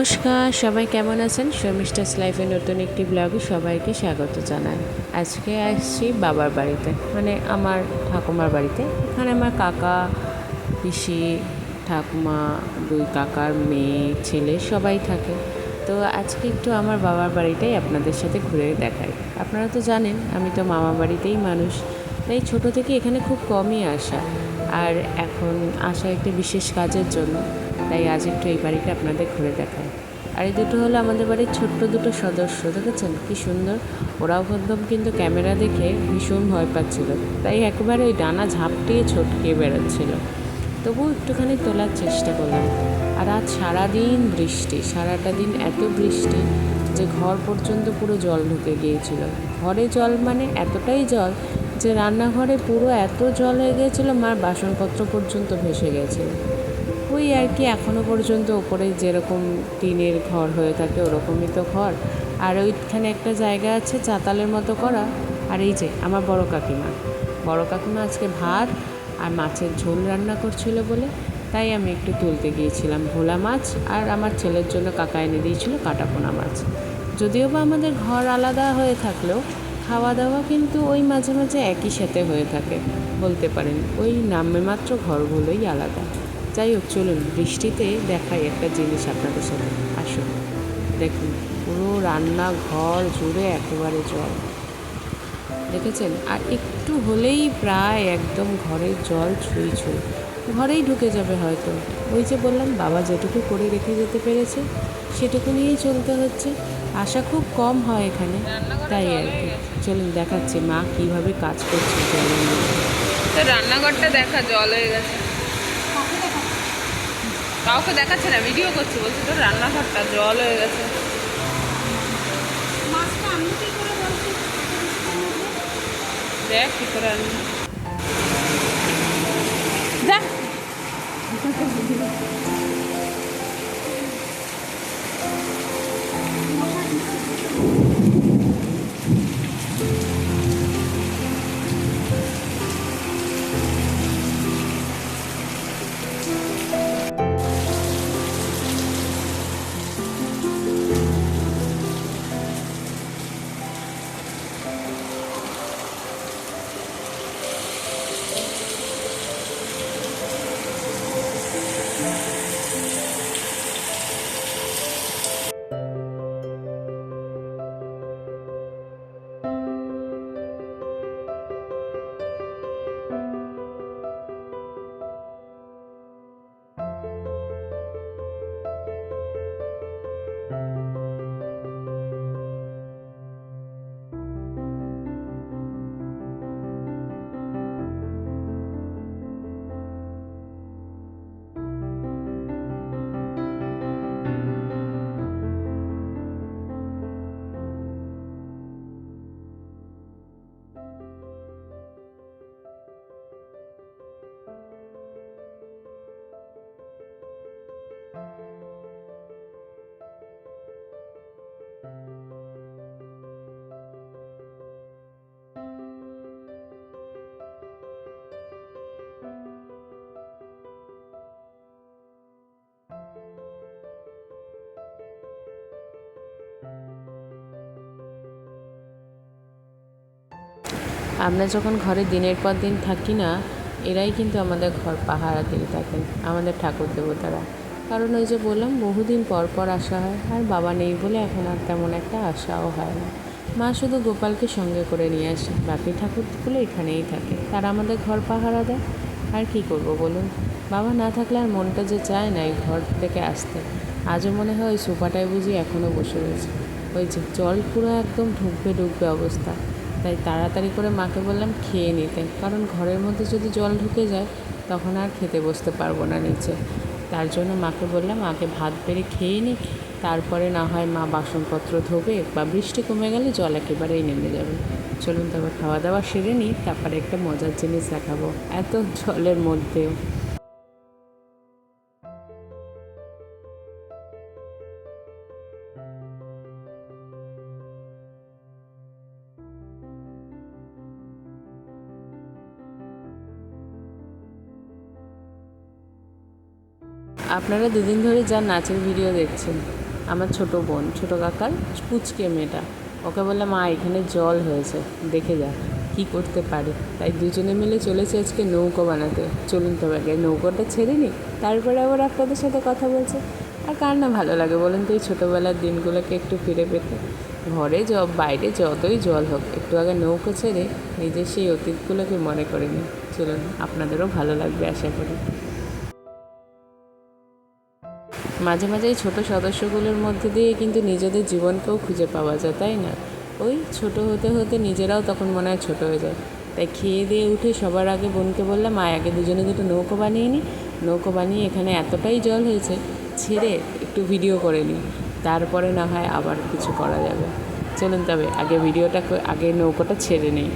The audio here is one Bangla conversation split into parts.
নমস্কার, সবাই কেমন আছেন? শর্মিষ্ঠাস লাইফের নতুন একটি ব্লগে সবাইকে স্বাগত জানাই। আজকে আসছি বাবার বাড়িতে, মানে আমার ঠাকুমার বাড়িতে। এখানে আমার কাকা, পিসি, ঠাকুমা, দুই কাকার মেয়ে, ছেলে সবাই থাকে। তো আজকে একটু আমার বাবার বাড়িটাই আপনাদের সাথে ঘুরে দেখাই। আপনারা তো জানেন আমি তো মামা বাড়িতেই মানুষ, তাই ছোটো থেকে এখানে খুব কমই আসা। আর এখন আসা একটি বিশেষ কাজের জন্য, তাই আজ একটু এই বাড়িটা আপনাদের ঘুরে দেখায়। আর এই দুটো হলো আমাদের বাড়ির ছোট্ট দুটো সদস্য, দেখেছেন কি সুন্দর। ওরাও একদম কিন্তু ক্যামেরা দেখে ভীষণ ভয় পাচ্ছিল, তাই একেবারে ওই ডানা ঝাপটিয়ে ছটকে বেরোচ্ছিল। তবুও একটুখানি তোলার চেষ্টা করলাম। আর আজ সারাদিন বৃষ্টি, সারাটা দিন এত বৃষ্টি যে ঘর পর্যন্ত পুরো জল ঢুকে গিয়েছিল। ঘরে জল মানে এতটাই জল যে রান্নাঘরে পুরো এত জল হয়ে গিয়েছিলো, মার বাসনপত্র পর্যন্ত ভেসে গেছিলো। ওই আর কি, এখনও পর্যন্ত ওপরে যেরকম টিনের ঘর হয়ে থাকে ওরকমই তো ঘর। আর ওইখানে একটা জায়গা আছে চাতালের মতো করা। আর এই যে আমার বড় কাকিমা আজকে ভাত আর মাছের ঝোল রান্না করছিল বলে তাই আমি একটু তুলতে গিয়েছিলাম ভোলা মাছ, আর আমার ছেলের জন্য কাকা এনে দিয়েছিল কাটাপোনা মাছ। যদিও বা আমাদের ঘর আলাদা হয়ে থাকলেও খাওয়া দাওয়া কিন্তু ওই মাঝে মাঝে একই সাথে হয়ে থাকে বলতে পারেন, ওই নামে মাত্র ঘরগুলোই আলাদা। যাই হোক, চলুন বৃষ্টিতে দেখাই একটা জিনিস আপনাদের সাথে। আসুন দেখুন, পুরো রান্নাঘর জুড়ে একেবারে জল, দেখেছেন? আর একটু হলেই প্রায় একদম ঘরের জল ছুঁই ঘরেই ঢুকে যাবে হয়তো। ওই যে বললাম, বাবা যেটুকু করে রেখে যেতে পেরেছে সেটুকু নিয়েই চলতে হচ্ছে। আশা খুব কম হয় এখানে, তাই আর কি। চলুন দেখাচ্ছি মা কীভাবে কাজ করছে জলের মধ্যে। তো রান্নাঘরটা দেখা জল হয়ে গেছে, কাউকে দেখাচ্ছে না, ভিডিও করছে, বলছে তোর রান্নাঘরটা জল হয়ে গেছে। দেখ কি করে রান্না দেখ। আমরা যখন ঘরে দিনের পর দিন থাকি না, এরাই কিন্তু আমাদের ঘর পাহারা দিয়ে থাকেন, আমাদের ঠাকুর দেবতারা। কারণ ওই যে বললাম, বহুদিন পর পর আসা হয়, আর বাবা নেই বলে এখন আর তেমন একটা আসাও হয় না। মা শুধু গোপালকে সঙ্গে করে নিয়ে আসে, বাকি ঠাকুরগুলো এখানেই থাকে, তারা আমাদের ঘর পাহারা দেয়। আর কি করব বলুন, বাবা না থাকলে আর মনটা যে চায় না এই ঘর থেকে আসতে। আজও মনে হয় ওই সোফাটায় বুঝি এখনও বসে রয়েছে। ওই যে জল পুরো একদম ঢুকবে অবস্থা। তাই তাড়াতাড়ি করে মাকে বললাম খেয়ে নিতে, কারণ ঘরের মধ্যে যদি জল ঢুকে যায় তখন আর খেতে বসতে পারবো না নিচে। তার জন্য মাকে বললাম আগে ভাত বেড়ে খেয়ে নিই, তারপরে না হয় মা বাসনপত্র ধোবে, বা বৃষ্টি কমে গেলে জল একেবারেই নেমে যাবে। চলুন তবে খাওয়া দাওয়া সেরে নিই, তারপরে একটা মজার জিনিস দেখাবো এত জলের মধ্যেও। আপনারা দুদিন ধরে যা নাচের ভিডিও দেখছেন, আমার ছোট বোন, ছোট কাকার পুচকে মেয়েটা। ওকে বললাম মা এখানে জল হয়েছে, দেখে যা কী করতে পারে। তাই দুজনে মিলে চলেছে আজকে নৌকো বানাতে। চলুন তবে আগে নৌকোটা ছেড়ে নিই, তারপরে আবার আপনাদের সাথে কথা বলছে। আর কার না ভালো লাগে বলুন তো এই ছোটোবেলার দিনগুলোকে একটু ফিরে পেতে। ঘরে বাইরে যতই জল হোক, একটু আগে নৌকো ছেড়ে নিজের সেই অতীতগুলোকে মনে করে নিই। চলুন, আপনাদেরও ভালো লাগবে আশা করি। মাঝে মাঝে এই ছোটো সদস্যগুলোর মধ্যে দিয়ে কিন্তু নিজেদের জীবনকেও খুঁজে পাওয়া যায়, তাই না? ওই ছোট হতে হতে নিজেরাও তখন মনে হয় ছোটো হয়ে যায়। তাই খেয়ে দিয়ে উঠে সবার আগে বোনকে বললাম আগে দুজনে দুটো নৌকো বানিয়ে নিই। নৌকো বানিয়ে এখানে এতটাই জল হয়েছে, ছেড়ে একটু ভিডিও করে নিই, তারপরে না হয় আবার কিছু করা যাবে। চলুন তবে আগে নৌকোটা ছেড়ে নিই।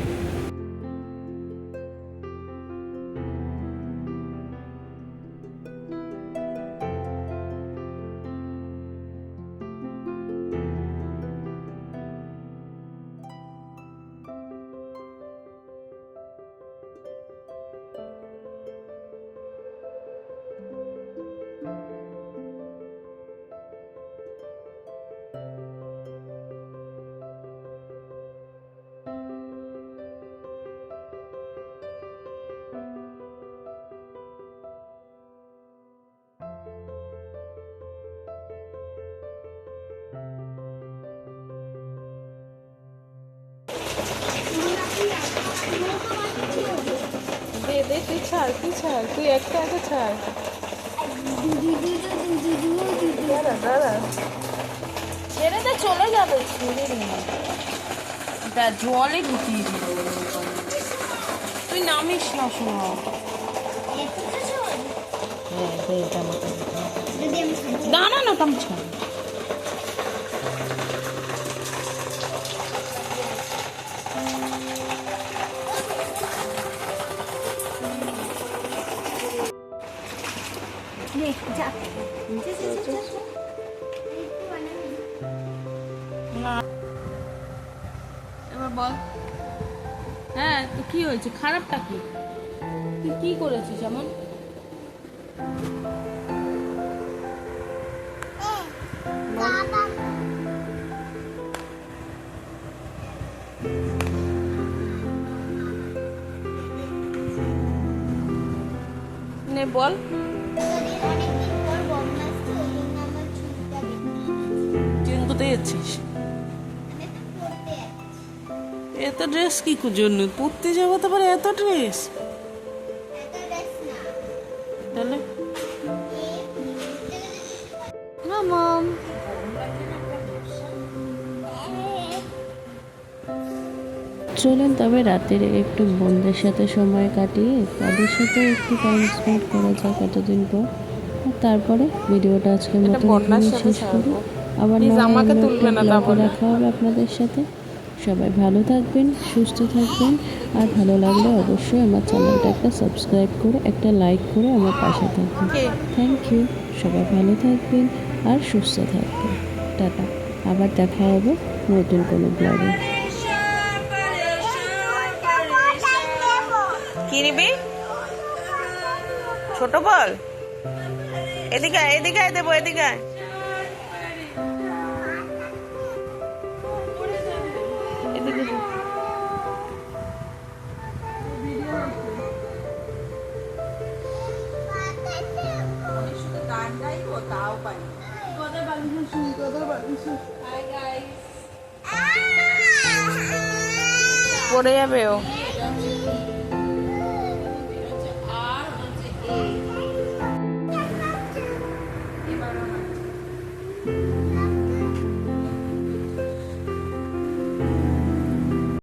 দে তুই ছাড়, তুই একটা আগে ছাড়। দাঁড়া ছেড়ে দে, চলে যাবে। ছেড়ে নে, জলে ঢুকিয়ে দিল। তুই নামিস না, শোনো। দাঁড়া না, কাম ছাড়। এবার বল, হ্যাঁ তো কি হয়েছে, খারাপটা কি? তুই কি করেছিস এমন? নে বল। তুই কোথায় যাচ্ছিস? এত ড্রেস কি জন্য পড়তে যাবো? তো পারে এত ড্রেস? তাহলে না মাম, চলেন তবে রাতের একটু বন্ধুদের সাথে সময় কাটিয়ে তাদের সাথে একটু টাইম স্পেন্ড করা যাক এতদিন পর। তারপরে ভিডিওটা আজকের মতো এখানেই শেষ করি। আবার দেখা হবে আপনাদের সাথে। সবাই ভালো থাকবেন, সুস্থ থাকবেন। আর ভালো লাগলে অবশ্যই আমার চ্যানেলটা একটা সাবস্ক্রাইব করে একটা লাইক করে আমার পাশে থাকবেন। Thank you. সবাই ভালো থাকবেন আর সুস্থ থাকবেন। টাটা। আবার দেখা হবে নতুন কোনো ব্লগে। কি নিবি? ছোট বল। এদিকে দেবো, এদিকে পড়ে যাবে ও।